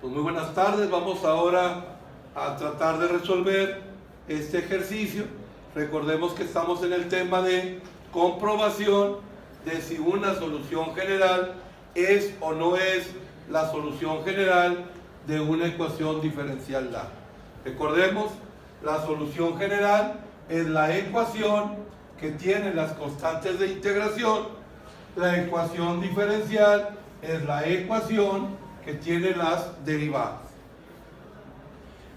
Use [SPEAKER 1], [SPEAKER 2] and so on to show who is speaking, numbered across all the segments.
[SPEAKER 1] Pues muy buenas tardes, vamos ahora a tratar de resolver este ejercicio. Recordemos que estamos en el tema de comprobación de si una solución general es o no es la solución general de una ecuación diferencial dada. Recordemos, la solución general es la ecuación que tiene las constantes de integración. La ecuación diferencial es la ecuación que tiene las derivadas.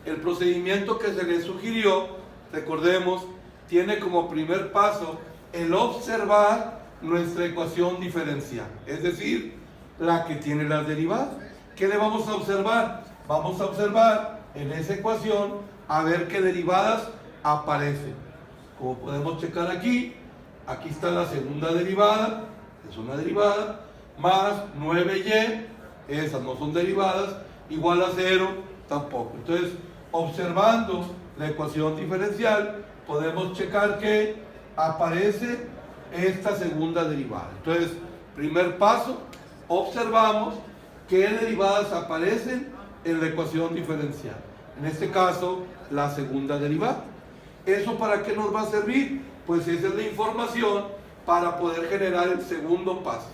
[SPEAKER 1] El procedimiento que se le sugirió, recordemos, tiene como primer paso el observar nuestra ecuación diferencial, es decir, la que tiene las derivadas. ¿Qué le vamos a observar? Vamos a observar en esa ecuación a ver qué derivadas aparecen. Como podemos checar aquí, aquí está la segunda derivada, es una derivada, más 9y, esas no son derivadas, igual a 0, tampoco. Entonces, observando la ecuación diferencial, podemos checar que aparece esta segunda derivada. Entonces, primer paso, observamos qué derivadas aparecen en la ecuación diferencial. En este caso, la segunda derivada. ¿Eso para qué nos va a servir? Pues esa es la información para poder generar el segundo paso.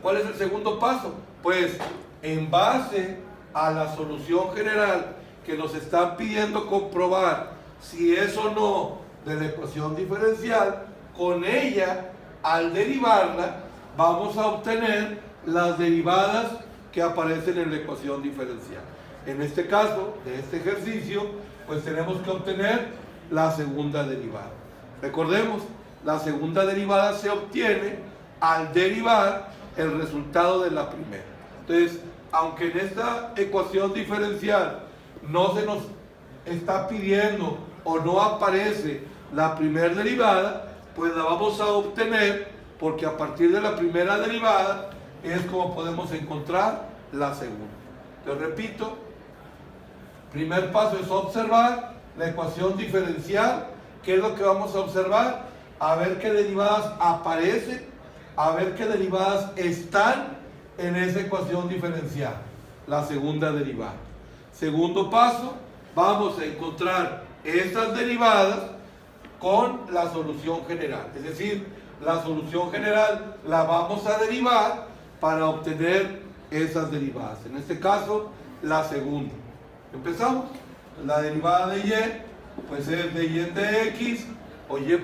[SPEAKER 1] ¿Cuál es el segundo paso? Pues en base a la solución general que nos están pidiendo comprobar si es o no de la ecuación diferencial, con ella, al derivarla, vamos a obtener las derivadas que aparecen en la ecuación diferencial. En este caso, de este ejercicio, pues tenemos que obtener la segunda derivada. Recordemos, la segunda derivada se obtiene al derivar el resultado de la primera. Entonces, aunque en esta ecuación diferencial no se nos está pidiendo o no aparece la primera derivada, pues la vamos a obtener porque a partir de la primera derivada es como podemos encontrar la segunda. Te repito, primer paso es observar la ecuación diferencial. ¿Qué es lo que vamos a observar? A ver qué derivadas aparecen, a ver qué derivadas están en esa ecuación diferencial, la segunda derivada. Segundo paso, vamos a encontrar estas derivadas con la solución general, es decir, la solución general la vamos a derivar para obtener esas derivadas. En este caso, la segunda. Empezamos. La derivada de y, pues es de y de x o y',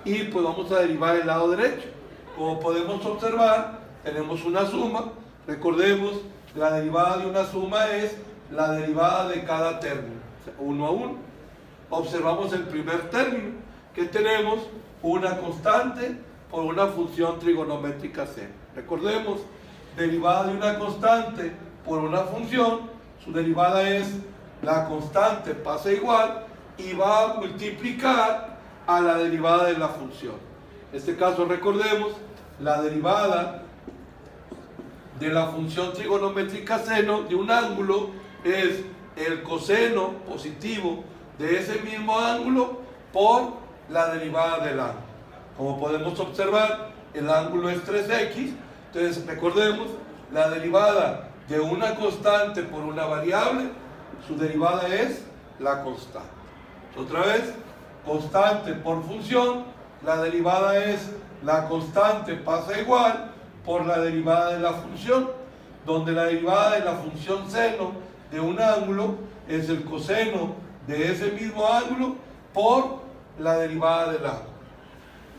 [SPEAKER 1] y pues vamos a derivar el lado derecho. Como podemos observar, tenemos una suma. Recordemos, la derivada de una suma es la derivada de cada término, o sea, 1 a 1. Observamos el primer término, que tenemos una constante por una función trigonométrica c. Recordemos, derivada de una constante por una función, su derivada es la constante pasa igual y va a multiplicar a la derivada de la función. En este caso, recordemos, la derivada de la función trigonométrica seno de un ángulo es el coseno positivo de ese mismo ángulo por la derivada del ángulo. Como podemos observar, el ángulo es 3x, entonces recordemos, la derivada de una constante por una variable, su derivada es la constante. Otra vez, constante por función, la derivada es la constante pasa igual por la derivada de la función, donde la derivada de la función seno de un ángulo es el coseno de ese mismo ángulo por la derivada del ángulo.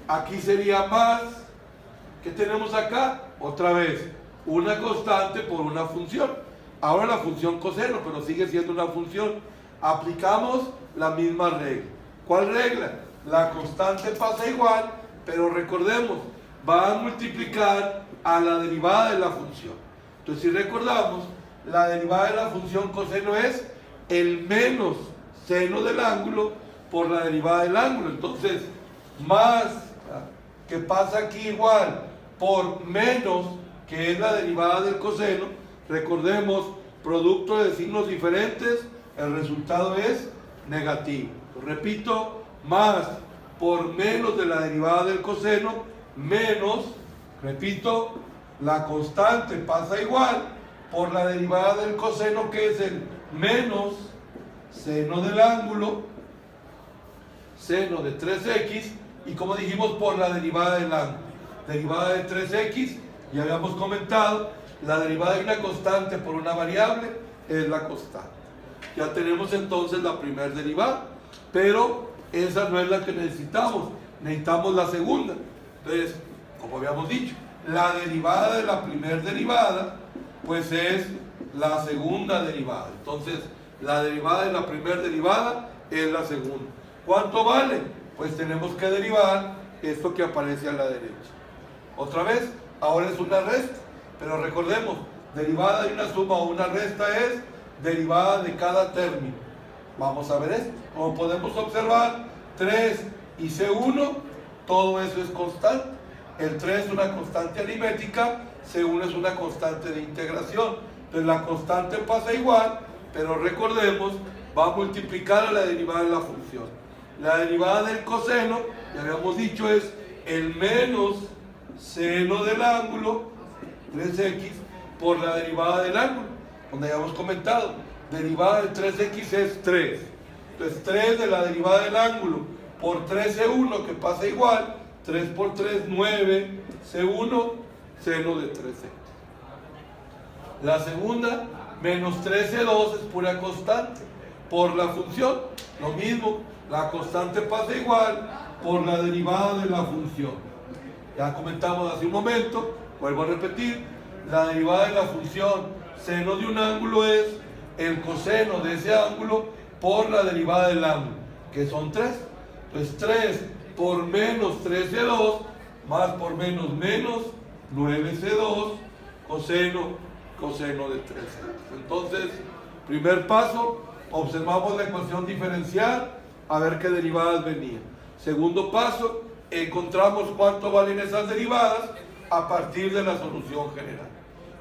[SPEAKER 1] Aquí sería más, ¿qué tenemos acá? Otra vez, una constante por una función. Ahora la función coseno, pero sigue siendo una función. Aplicamos la misma regla. ¿Cuál regla? La constante pasa igual, pero recordemos, va a multiplicar a la derivada de la función. Entonces, si recordamos, la derivada de la función coseno es el menos seno del ángulo por la derivada del ángulo. Entonces, más que pasa aquí igual por menos, que es la derivada del coseno, recordemos, producto de signos diferentes, el resultado es negativo. Repito, más por menos de la derivada del coseno, menos, repito, la constante pasa igual por la derivada del coseno, que es el menos seno del ángulo, seno de 3x, y como dijimos, por la derivada del ángulo. Derivada de 3x, ya habíamos comentado, la derivada de una constante por una variable es la constante. Ya tenemos entonces la primera derivada, pero esa no es la que necesitamos la segunda. Entonces, como habíamos dicho, la derivada de la primera derivada pues es la segunda derivada. Entonces, la derivada de la primera derivada es la segunda. ¿Cuánto vale? Pues tenemos que derivar esto que aparece a la derecha. Otra vez, ahora es una resta, pero recordemos, derivada de una suma o una resta es derivada de cada término. Vamos a ver esto. Como podemos observar, 3 y C1, todo eso es constante. El 3 es una constante aritmética, C1 es una constante de integración. Entonces la constante pasa igual, pero recordemos, va a multiplicar a la derivada de la función. La derivada del coseno, ya habíamos dicho, es el menos seno del ángulo, 3x, por la derivada del ángulo, donde habíamos comentado, derivada de 3x es 3. Entonces 3 de la derivada del ángulo por 3c1, que pasa igual, 3 por 3, 9, c1, seno de 3x. La segunda, menos 13,2 es pura constante por la función. Lo mismo, la constante pasa igual por la derivada de la función. Ya comentamos hace un momento, vuelvo a repetir, la derivada de la función seno de un ángulo es el coseno de ese ángulo por la derivada del ángulo, que son 3. Entonces 3 por menos 13,2 más por menos 9c2 coseno de 13. Entonces, primer paso, observamos la ecuación diferencial a ver qué derivadas venían. Segundo paso, encontramos cuánto valen esas derivadas a partir de la solución general.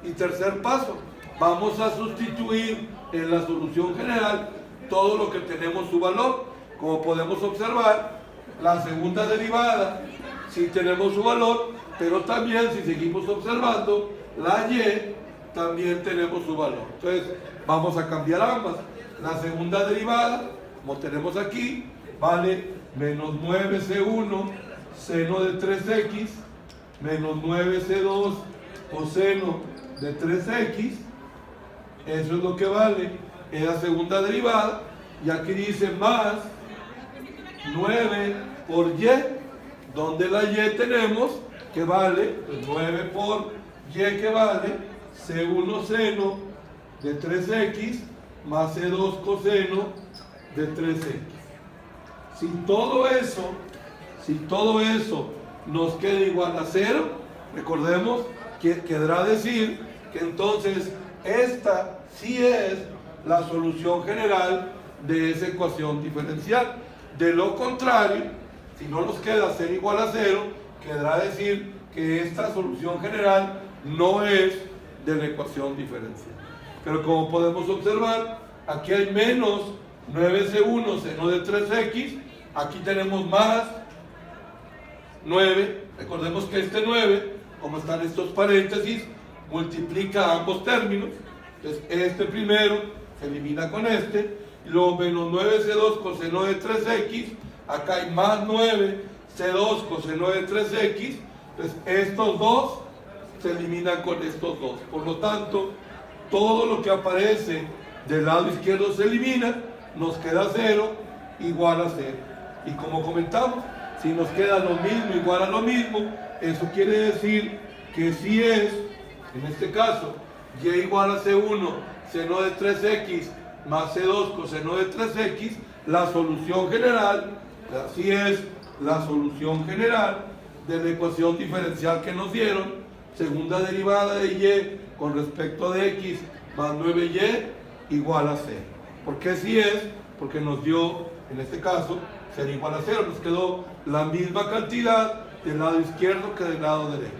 [SPEAKER 1] Y tercer paso, vamos a sustituir en la solución general todo lo que tenemos su valor. Como podemos observar, la segunda derivada sí tenemos su valor, pero también, si seguimos observando, la y también tenemos su valor. Entonces vamos a cambiar ambas. La segunda derivada, como tenemos aquí, vale menos 9c1 seno de 3x menos 9c2 coseno de 3x. Eso es lo que vale en la segunda derivada. Y aquí dice más 9 por y, donde la y tenemos que vale 9 por y, que vale C1 seno de 3x más C2 coseno de 3x. Si todo eso nos queda igual a 0, recordemos que quedará decir que entonces esta sí es la solución general de esa ecuación diferencial. De lo contrario, si no nos queda ser igual a 0, quedará decir que esta solución general no es de la ecuación diferencial. Pero como podemos observar, aquí hay menos 9c1 seno de 3x, aquí tenemos más 9, recordemos que este 9, como están estos paréntesis, multiplica ambos términos. Entonces este primero se elimina con este, y luego menos 9c2 coseno de 3x, acá hay más 9c2 coseno de 3x, entonces estos dos se eliminan con estos dos. Por lo tanto, todo lo que aparece del lado izquierdo se elimina, nos queda 0 igual a 0. Y como comentamos, si nos queda lo mismo igual a lo mismo, eso quiere decir que si es, en este caso, y igual a c1 seno de 3x más c2 coseno de 3x, la solución general, así es la solución general de la ecuación diferencial que nos dieron, segunda derivada de y con respecto de x más 9y igual a 0. ¿Por qué si es? Porque nos dio, en este caso, ser igual a 0. Nos quedó la misma cantidad del lado izquierdo que del lado derecho.